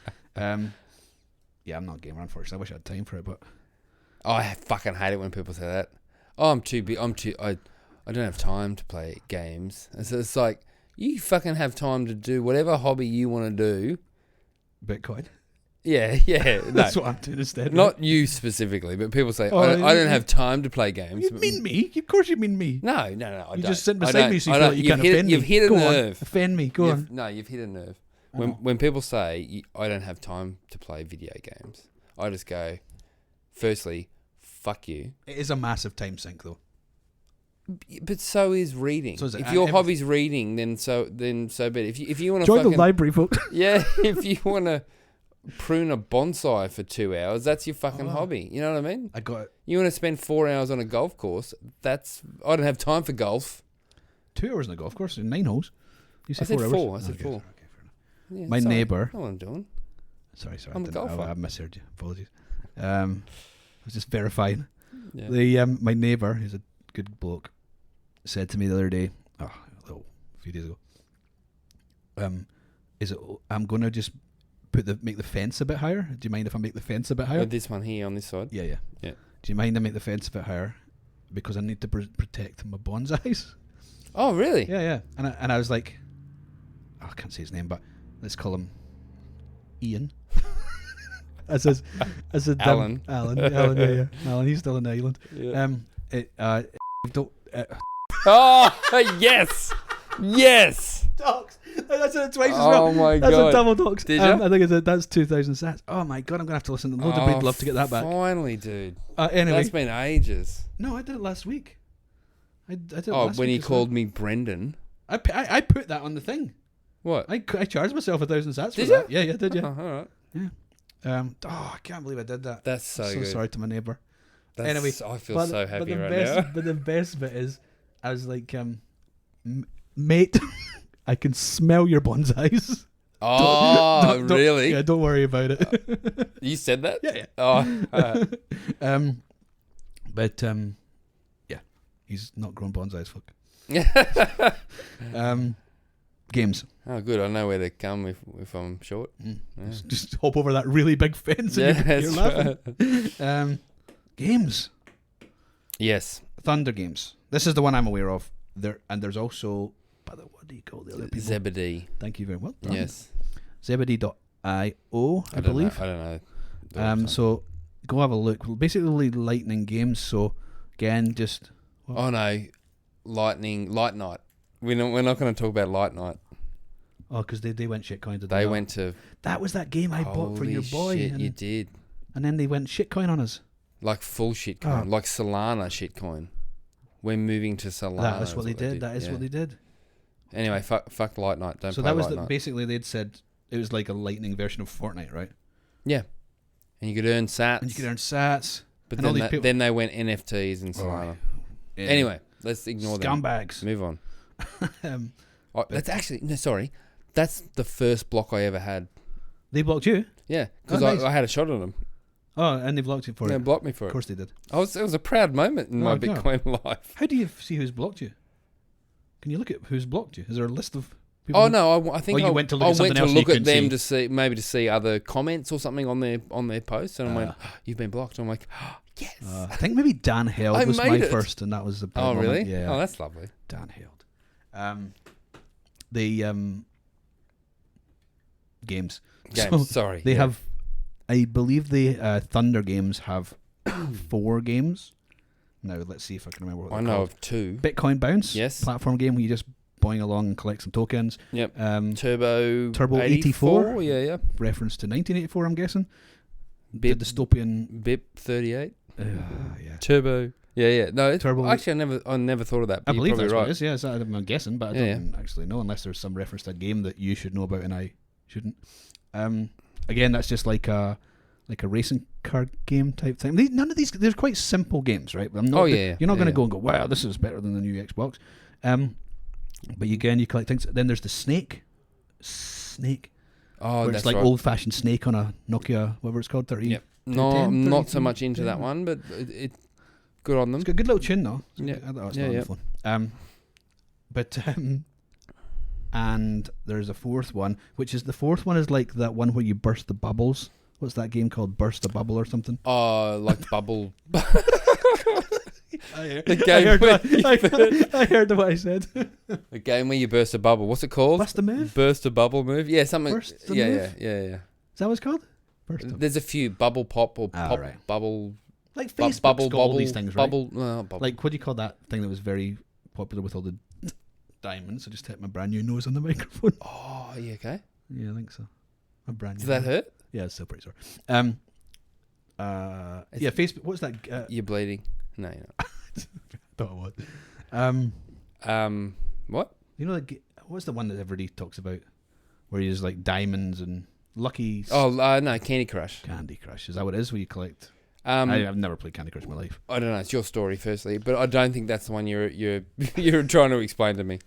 Yeah, I'm not a gamer, unfortunately. I wish I had time for it, but I fucking hate it when people say that. Oh, I'm too big. I don't have time to play games. And so it's like you fucking have time to do whatever hobby you want to do. Bitcoin. Yeah. No. That's what I'm doing instead. Not right? you specifically, but people say, I don't have time to play games. You mean me? Of course you mean me. No, I don't. You just sit beside me so you feel like you can't offend me. You've hit a nerve. On, offend me. Go on. No, you've hit a nerve. When people say, I don't have time to play video games, I just go, firstly, fuck you. It is a massive time sink, though. But so is reading. So is if your hobby's reading, then so be it. If you want to join the library, folks. Yeah, if you want to prune a bonsai for 2 hours, that's your fucking hobby. You know what I mean? I got it. You want to spend 4 hours on a golf course? I don't have time for golf. 2 hours on a golf course, 9 holes. You I said 4 hours? 4. I said Okay, 4. sorry, okay, fair enough. Yeah, My sorry. neighbour. Know what I'm doing. Sorry. I'm a golfer. I misheard you. Apologies. I was just verifying. Yeah. My neighbour, who's a good bloke, said to me the other day, a few days ago, I'm going to just make the fence a bit higher. Do you mind if I make the fence a bit higher? This one here on this side. Yeah. Yeah. Do you mind I make the fence a bit higher because I need to protect my bonsais? Oh, really? Yeah. And I was like, I can't say his name, but let's call him Ian. I said Alan. Alan, yeah. Alan, he's still in the island. Yeah. Don't. Oh, yes. Yes. Doxx. I said it twice as Oh well. my That's God. a double Doxx. Did ya? I think that's 2,000 sats. Oh my God, I'm gonna have to listen to loads of Breed Love to get that back. Finally, dude. Anyway, That's been ages. no, I did it last week. I did it Oh, last when week you as called well. me Brendan. I put that on the thing. What? I charged myself 1,000 sats for Did that. ya? Yeah, did you? Oh, all right. I can't believe I did that. That's so good. Sorry to my neighbour. That's, Anyway, I feel so happy right best, now. But the best bit is, I was like, mate, I can smell your bonsais. Oh, Don't- really? Yeah, don't worry about it. You said that? Yeah. Oh, But yeah, he's not grown bonsais. Fuck. Games. oh, good. I know where to come if I'm short. Yeah. Just hop over that really big fence. Yeah, And you're that's laughing. right. Games. Yes. Thndr Games. This is the one I'm aware of. There's also, what do you call the other people? Zebedee. Thank you very much. Yes. Zebedee.io, I don't believe. know. I don't know. So go have a look. Basically, Lightning Games. So again, just Oh no, Light Night. We're not going to talk about Light Night. because they went shitcoin. They went to. That was that game I bought for your boy. Shit, and, you did. and then they went shitcoin on us. Like full shitcoin, Oh. like Solana shitcoin. We're moving to Solana. That is what they did. That is yeah. what they did. Anyway, fuck Light Night. Don't So play that was Light Night. basically they'd said it was like a Lightning version of Fortnite, right? Yeah, and you could earn sats. And you could earn sats. But and all then, these people. then they went NFTs and Solana. Yeah. Anyway, let's ignore them. Scumbags. Move on. um, Oh, that's actually no. Sorry, that's the first block I ever had. they blocked you. Yeah, because Oh, nice. I had a shot on them. Oh, and they blocked you for They it. blocked me for Of it. course they did. It was a proud moment in my God. Bitcoin life. How do you see who's blocked you? Can you look at who's blocked you? Is there a list of people? Oh no, I think you I went to look I at something went to else you look at couldn't them see. to see other comments or something on their posts, and I went, "You've been blocked." I'm like, "Yes." I think maybe Dan Held I was my made it. first, and that was the big Oh moment. really? Yeah. Oh, that's lovely. Dan Held. The games. Games. So sorry. they yeah. have, I believe the Thndr Games have 4 games. Now let's see if I can remember what I they're know called. of 2. Bitcoin Bounce. Yes. Platform game where you just boing along and collect some tokens. Yep. Turbo 84. Yeah. Reference to 1984, I'm guessing. Bip The dystopian. BIP 38. Yeah. Turbo. Yeah. No, Turbo. Actually, I never thought of that. I You're believe probably that's right. what it is. Yeah, so I'm guessing, but I Yeah, don't actually know unless there's some reference to a game that you should know about and I shouldn't. Again, that's just like a racing card game type thing. None of these, they're quite simple games, right? I'm not, you're not going to go and go, wow, this is better than the new Xbox. But you collect things. Then there's the Snake. Oh, Where that's it's like right. old-fashioned Snake on a Nokia, whatever it's called, 30. Yep. No, 10, I'm not so 30, much into that 10. one, but it good on them. It's got a good little tune though. Yeah. It's Yeah, not yeah. fun. And there's a fourth one, which is the fourth one is like that one where you burst the bubbles. What's that game called? Burst the Bubble or something? Oh, like bubble. I heard what I said. The game where you burst a bubble. What's it called? Burst the move? Burst a bubble move. Yeah, something. Burst the yeah, move? yeah. Is that what it's called? Burst the There's a few bubble pop or pop right. bubble. Like bu- Facebook's bubble got all bubble these things, right? bubble. Bubble. Like, what do you call that thing that was very popular with all the diamonds? I just hit my brand new nose on the microphone. Oh, you okay? Yeah, I think so. A brand new Does that nose. hurt? Yeah, it's still pretty sore. Yeah, Facebook. What's that? You're bleeding. No, you're not. Thought it was. What? You know, what's the one that everybody talks about, where you use like diamonds and lucky? Oh, no, Candy Crush. Candy Crush. Is that what it is? Where you collect? I've I've never played Candy Crush in my life. I don't know. It's your story, firstly, but I don't think that's the one you're trying to explain to me.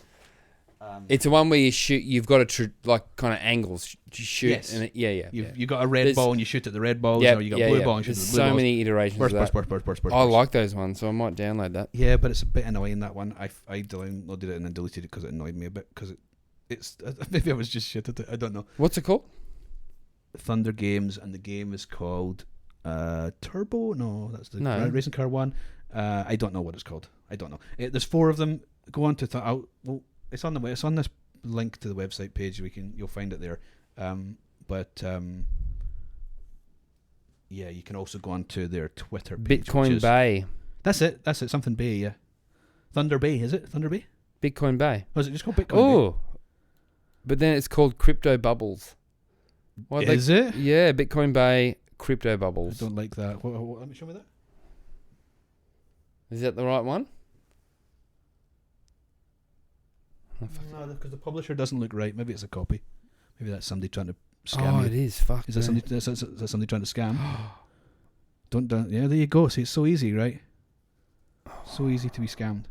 It's the one where you shoot. You've got to kind of angles to shoot. Yes. And You got a red ball and you shoot at the red balls, or you got blue ball and you shoot at the blue so balls. many iterations of that. I like those ones, so I might download that. Yeah, but it's a bit annoying, that one. I downloaded it and then deleted it because it annoyed me a bit. Because it's maybe I was just shit at it. I don't know. What's it called? Thndr Games, and the game is called Turbo. No, that's the No. racing car one. I don't know what it's called. I don't know. There's 4 of them. Go on to it's on the way. It's on this link to the website page. You'll find it there. Yeah, you can also go on to their Twitter page. Bitcoin Bay. That's it. Something Bay. Yeah. Thndr Bay, is it? Thndr Bay? Bitcoin Bay. Oh, is it just called Bitcoin Bay? Oh, but then it's called Crypto Bubbles. Is it? Yeah, Bitcoin Bay Crypto Bubbles. I don't like that. Let me show me that. Is that the right one? No, because the publisher doesn't look right. Maybe it's a copy. Maybe that's somebody trying to scam you. It is. Fuck. Is that somebody? Is that somebody trying to scam? Don't. Yeah, there you go. See, it's so easy, right? So easy to be scammed.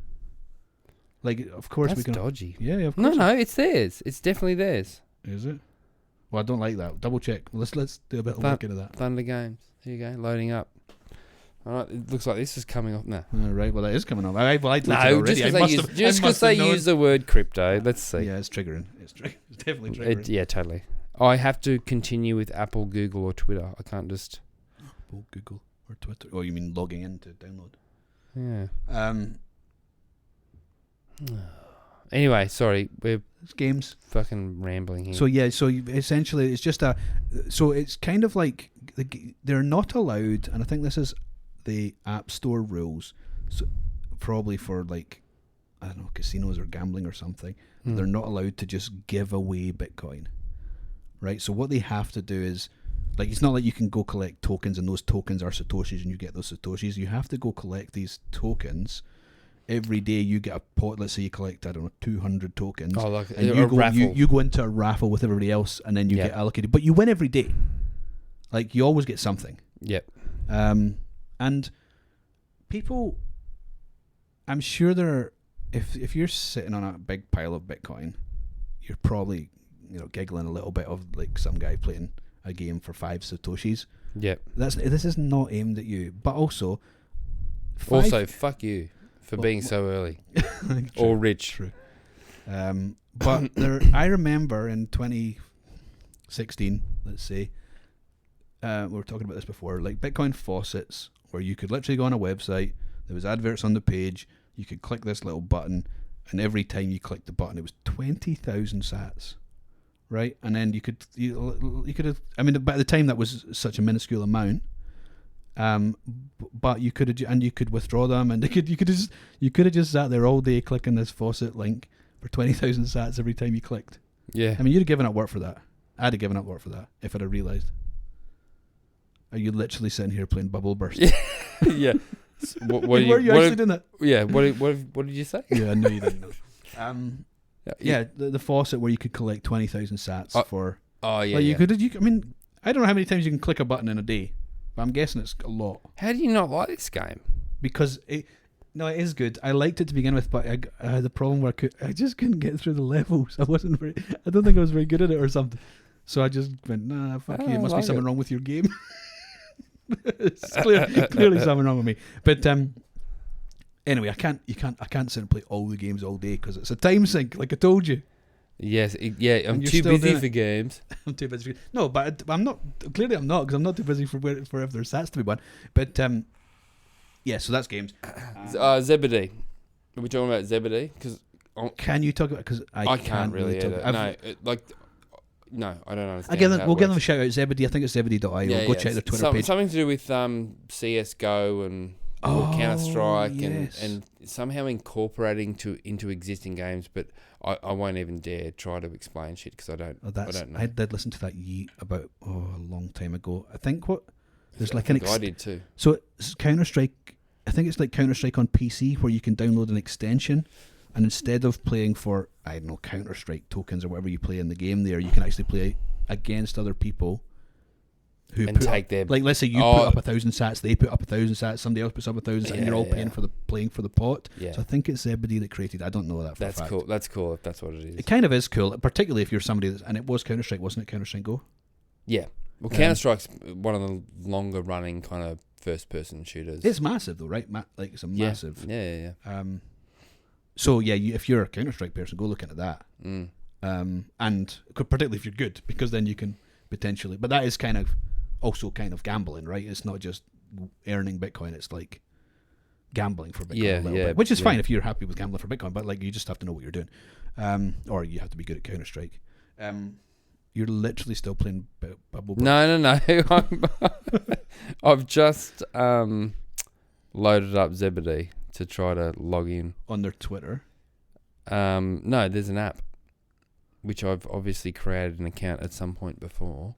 Like, of course we can. That's dodgy. Yeah, of course. No, it's theirs. It's definitely theirs. Is it? Well, I don't like that. Double check. Let's do a bit of work into that. Thndr Games. There you go. Loading up. All right. It looks like this is coming off now. All right. Well, that is coming off. I deleted it No, already. just because they use the word crypto. Let's see. Yeah, it's triggering. It's definitely triggering. Yeah, totally. I have to continue with Apple, Google, or Twitter. I can't just. Apple, Google, or Twitter. Oh, you mean logging in to download? Yeah. Anyway, sorry, we're games fucking rambling here. So essentially it's just it's kind of like they're not allowed, and I think this is the App Store rules. So probably for like, I don't know, casinos or gambling or something, they're not allowed to just give away Bitcoin, right? So what they have to do is, like, it's not like you can go collect tokens and those tokens are Satoshis and you get those Satoshis. You have to go collect these tokens. Every day you get a pot. Let's say you collect, I don't know, 200 tokens. Oh, like and raffle. You go into a raffle with everybody else, and then you get allocated. But you win every day. Like, you always get something. Yep. And people, I'm sure if you're sitting on a big pile of Bitcoin, you're probably, giggling a little bit of like some guy playing a game for 5 Satoshis. Yep. This is not aimed at you, but also fuck you for being so early or rich. True. But I remember in 2016, let's say, we were talking about this before, like Bitcoin faucets, where you could literally go on a website, there was adverts on the page, you could click this little button, and every time you clicked the button, it was 20,000 sats, right? And then you could have, I mean, by the time that was such a minuscule amount. But you could withdraw them, and you could have just sat there all day clicking this faucet link for 20,000 sats every time you clicked. Yeah. I mean, you'd have given up work for that. I'd have given up work for that if I'd have realised. Are you literally sitting here playing Bubble Burst? Yeah. What were you actually doing that? Yeah. What did you say? Yeah, I know you didn't know. The faucet where you could collect 20,000 sats for. Oh yeah. Like I mean, I don't know how many times you can click a button in a day. But I'm guessing it's a lot. How do you not like this game? Because it is good. I liked it to begin with, but I had the problem where I just couldn't get through the levels. I don't think I was very good at it or something. So I just went, nah, fuck you. It must be something wrong with your game. It's clearly something wrong with me. But anyway, I can't sit and play all the games all day because it's a time sink, like I told you. Yes, I'm too busy for games. I'm too busy. No, but I'm not. Clearly, I'm not, because I'm not too busy for if there's sats to be won. But so that's games. Zebedee. Are we talking about Zebedee? Can you talk about? Because I can't really talk about it. No, I don't understand. We'll give them a shout out. Zebedee. I think it's Zebedee.io. Go check their Twitter page. Something to do with CS:GO and Counter Strike and somehow incorporating into existing games, but I won't even dare try to explain shit because I don't know. I did listen to that about a long time ago. I think there's like I did too. So it's Counter Strike. I think it's like Counter Strike on PC where you can download an extension, and instead of playing for, I don't know, Counter Strike tokens or whatever you play in the game, there you can actually play against other people. who and put take up, their like, let's say you put up 1,000 sats, they put up 1,000 sats, somebody else puts up 1,000 sats, and you're all paying for the pot. Yeah. So I think it's Zebedee that created. I don't know that for a That's fact. cool. That's cool if that's what it is. It kind of is cool, particularly if you're somebody that's, and it was Counter-Strike, wasn't it? Counter-Strike Go. Yeah. Well, Counter-Strike's one of the longer running kind of first-person shooters. It's massive though, right? Like it's a massive. Yeah. So yeah, if you're a Counter-Strike person, go look into that. And particularly if you're good, because then you can potentially. But that is kind of also kind of gambling, right? It's not just earning Bitcoin; it's like gambling for Bitcoin a little bit, which is fine if you're happy with gambling for Bitcoin. But like, you just have to know what you're doing, or you have to be good at Counter-Strike. You're literally still playing Bubble. No. I've just loaded up Zebedee to try to log in on their Twitter. No, there's an app which I've obviously created an account at some point before.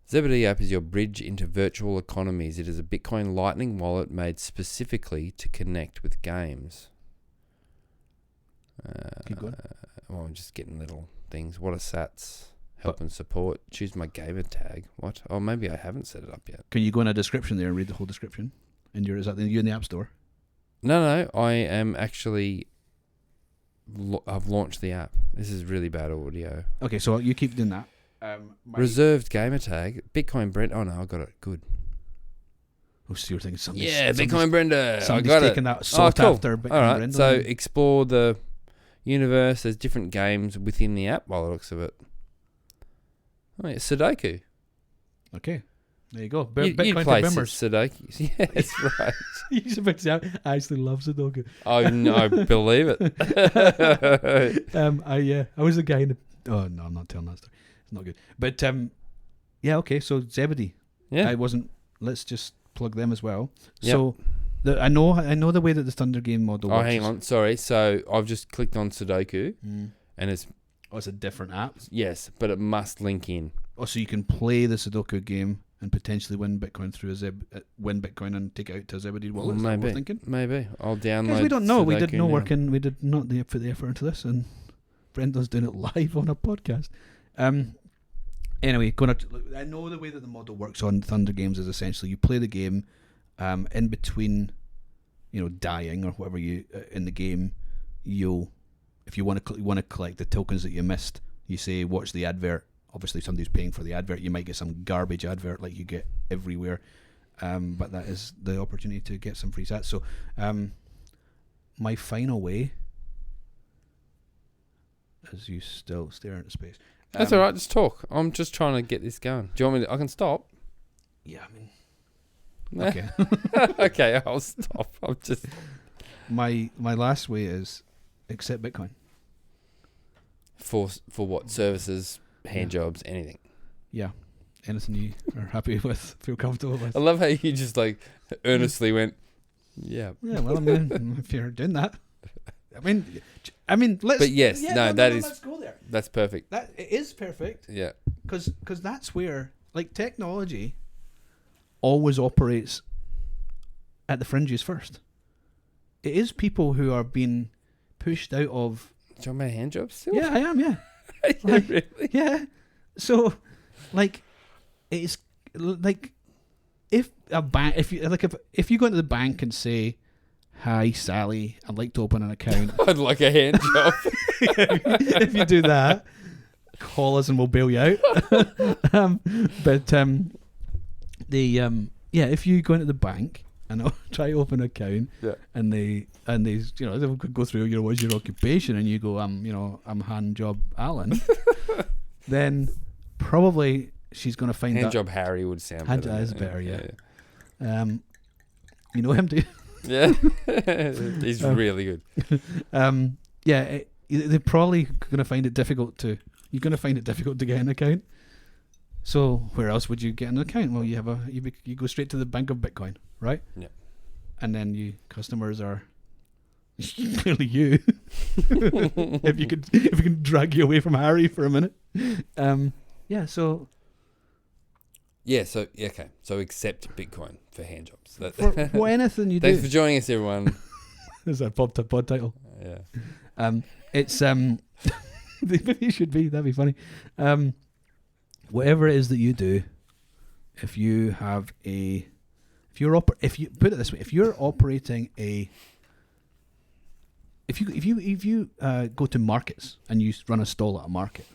Zebedee app is your bridge into virtual economies. It is a Bitcoin Lightning wallet made specifically to connect with games. Keep going. Well, I'm just getting little things. What are sats? Help and support. Choose my gamer tag. What? Oh, maybe I haven't set it up yet. Can you go in a description there and read the whole description? Is that you in the App Store? No. I am actually. I've launched the app. This is really bad audio. Okay, so you keep doing that. Reserved gamer tag. Bitcoin Brendo. Oh no, I got it. Good. Oh, so you're thinking something? Yeah, Bitcoin Brendo. I got taking it. That sought after Bitcoin All right. Brendo. So explore the universe. There's different games within the app. By the looks of it. Oh, yeah, Sudoku. Okay, there you go. You Bitcoin play for members. Sudoku. Yes, right. He's about to say, I actually love Sudoku. Oh no, I believe it. I was the guy in the. Oh no, I'm not telling that story. It's not good. But yeah, okay. So Zebedee. Yeah. I wasn't. Let's just plug them as well. Yep. So I know the way that the Thndr game model works. Oh, hang on. Sorry. So I've just clicked on Sudoku, and it's. Oh, it's a different app. Yes, but it must link in. Oh, so you can play the Sudoku game and potentially win Bitcoin through win Bitcoin and take it out to a Zebedee wallet. Well, maybe I'll download. Because we don't know. We did no now. work in. We did not put the effort into this, and Brendo's doing it live on a podcast. Anyway, I know the way that the model works on Thndr Games is essentially you play the game, in between, dying or whatever you in the game, if you want to collect the tokens that you missed, you say watch the advert. Obviously, somebody's paying for the advert. You might get some garbage advert like you get everywhere, but that is the opportunity to get some free sats. So, my final way, as you still stare into space. That's all right. Just talk. I'm just trying to get this going. Do you want me to? I can stop. Yeah, I mean, okay. Okay, I'll stop. I'm just. My last way is accept Bitcoin. For what? Services, handjobs, anything. Yeah. Anything you are happy with, feel comfortable with. I love how you just like earnestly went, yeah. Yeah, well, I mean, if you're doing that. I mean, let's. But yes, yeah, let's go there. That's perfect. It is perfect. Yeah. Because that's where, like, technology always operates at the fringes first. It is people who are being pushed out of. Do you want my handjob still? Yeah, I am. Yeah. Like, really? Yeah. So, like, it's like if a bank, if you go into the bank and say, "Hi, Sally, I'd like to open an account." I'd like a handjob. If you do that, call us and we'll bail you out. If you go into the bank and try to open an account, and they they'll go through what's your occupation, and you go, I'm Handjob Alan, then probably she's going to find Handjob Harry would sound better. Handjob is better, yeah. You know him, do you? Yeah, he's really good. They're probably going to find it difficult to. You're going to find it difficult to get an account. So where else would you get an account? Well, you go straight to the Bank of Bitcoin, right? Yeah. And then customers are clearly you. if you can drag you away from Harry for a minute. So accept Bitcoin for handjobs. For anything you do. Thanks for joining us, everyone. Is that pod title? Yeah. It's maybe it should be. That'd be funny. whatever it is that you do, if you put it this way, if you're operating if you go to markets and you run a stall at a market,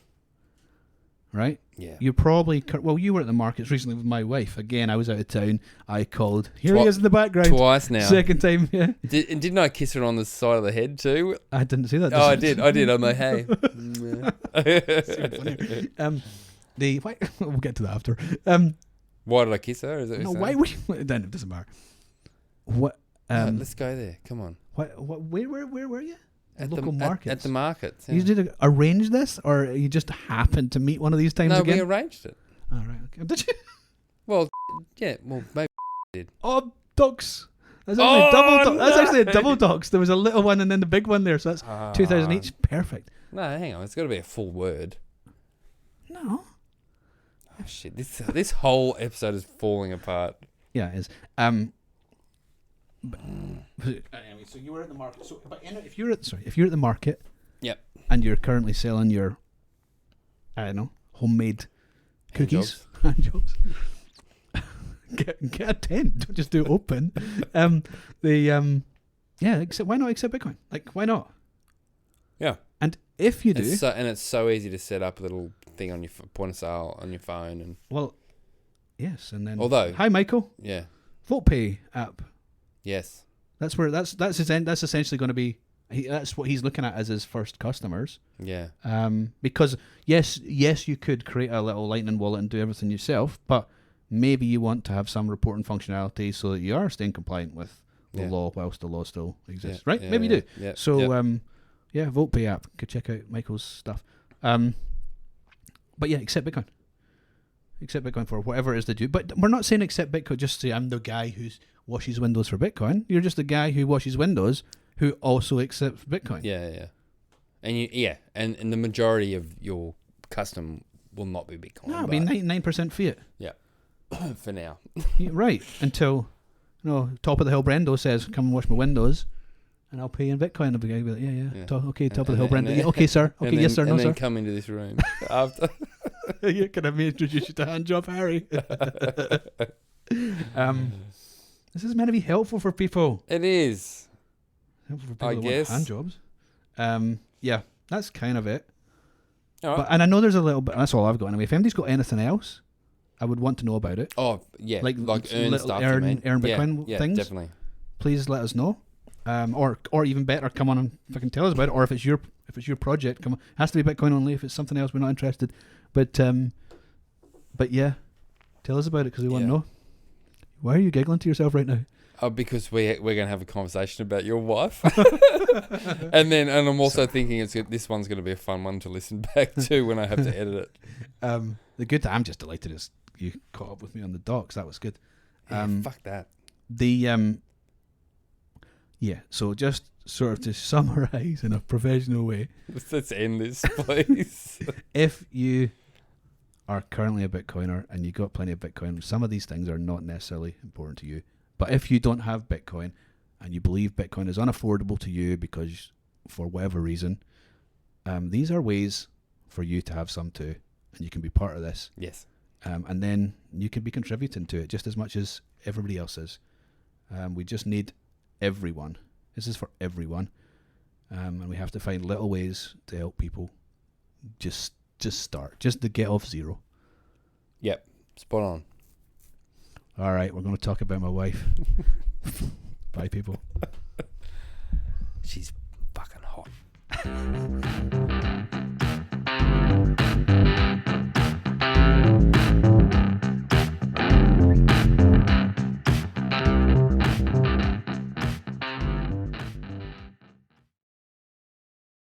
right? Yeah. You probably you were at the markets recently with my wife. Again, I was out of town. I called. Here he is in the background. Twice now. Second time. Yeah. Didn't I kiss her on the side of the head too? I didn't see that. Oh, I did. I'm like, hey. We'll get to that after. Why did I kiss her? Is it No, why would you? Then it doesn't matter. What? Let's go there. Come on. Where were you? At local the, markets. At the markets. Yeah. You did arrange this, or you just happened to meet one of these times No, again? we arranged it. All right. Okay. Did you? Well, yeah. Well, maybe did. Oh, Doxx. That's actually a double Doxx. There was a little one and then the big one there, so that's 2,000 each. Perfect. No, hang on. It's got to be a full word. No. Oh shit! This whole episode is falling apart. Yeah, it is. Anyway, so you were at the market. So, if you're at the market, yep, and you're currently selling your, I don't know, homemade cookies, handjobs. Get a tent. Don't just do it open. Why not accept Bitcoin? Like, why not? Yeah. And if you do, it's so easy to set up a little thing on your point of sale on your phone, and yes, and then hi Michael, yeah, VotePay app. Yes, that's essentially going to be. That's what he's looking at as his first customers. Yeah. Because yes, you could create a little Lightning wallet and do everything yourself, but maybe you want to have some reporting functionality so that you are staying compliant with the law whilst the law still exists, right? Yeah, maybe you do. Yeah. So, VotePay app. Could check out Michael's stuff. But yeah, accept Bitcoin. Accept Bitcoin for whatever it is they do. But we're not saying accept Bitcoin just to say I'm the guy who washes windows for Bitcoin. You're just the guy who washes windows who also accepts Bitcoin. Yeah. And and the majority of your custom will not be Bitcoin. No, it'll be 99% fiat. Yeah. For now. Yeah, right. Until top of the hill Brendo says, come and wash my windows and I'll pay you in Bitcoin. I'll be like, yeah. Top of the hill Brendo. Okay, sir. Okay, yes, sir. No, sir. And then come into this room after. Yeah, can I introduce you to Handjob, Harry? This is meant to be helpful for people. It is. Helpful for people I that guess. want handjobs. Yeah, that's kind of it. All right. And I know there's a little bit. That's all I've got anyway. If anybody's got anything else, I would want to know about it. Oh yeah, like earn stuff. Earn Bitcoin things. Definitely. Please let us know. Or even better, come on and fucking tell us about it. Or if it's your project, come on. It has to be Bitcoin only. If it's something else, we're not interested. But yeah, tell us about it because we want to know. Why are you giggling to yourself right now? Oh, because we're going to have a conversation about your wife, and I'm also thinking this one's going to be a fun one to listen back to when I have to edit it. I'm just delighted as you caught up with me on the Doxx. That was good. Fuck that. So just sort of to summarize in a professional way. Let's end this, please. If you are currently a Bitcoiner and you got plenty of Bitcoin, some of these things are not necessarily important to you. But if you don't have Bitcoin and you believe Bitcoin is unaffordable to you because for whatever reason, these are ways for you to have some too, and you can be part of this. Yes. And then you can be contributing to it just as much as everybody else is. We just need everyone. This is for everyone. And we have to find little ways to help people just start, just to get off zero. Yep. Spot on. All right, we're going to talk about my wife. Bye, people. She's fucking hot.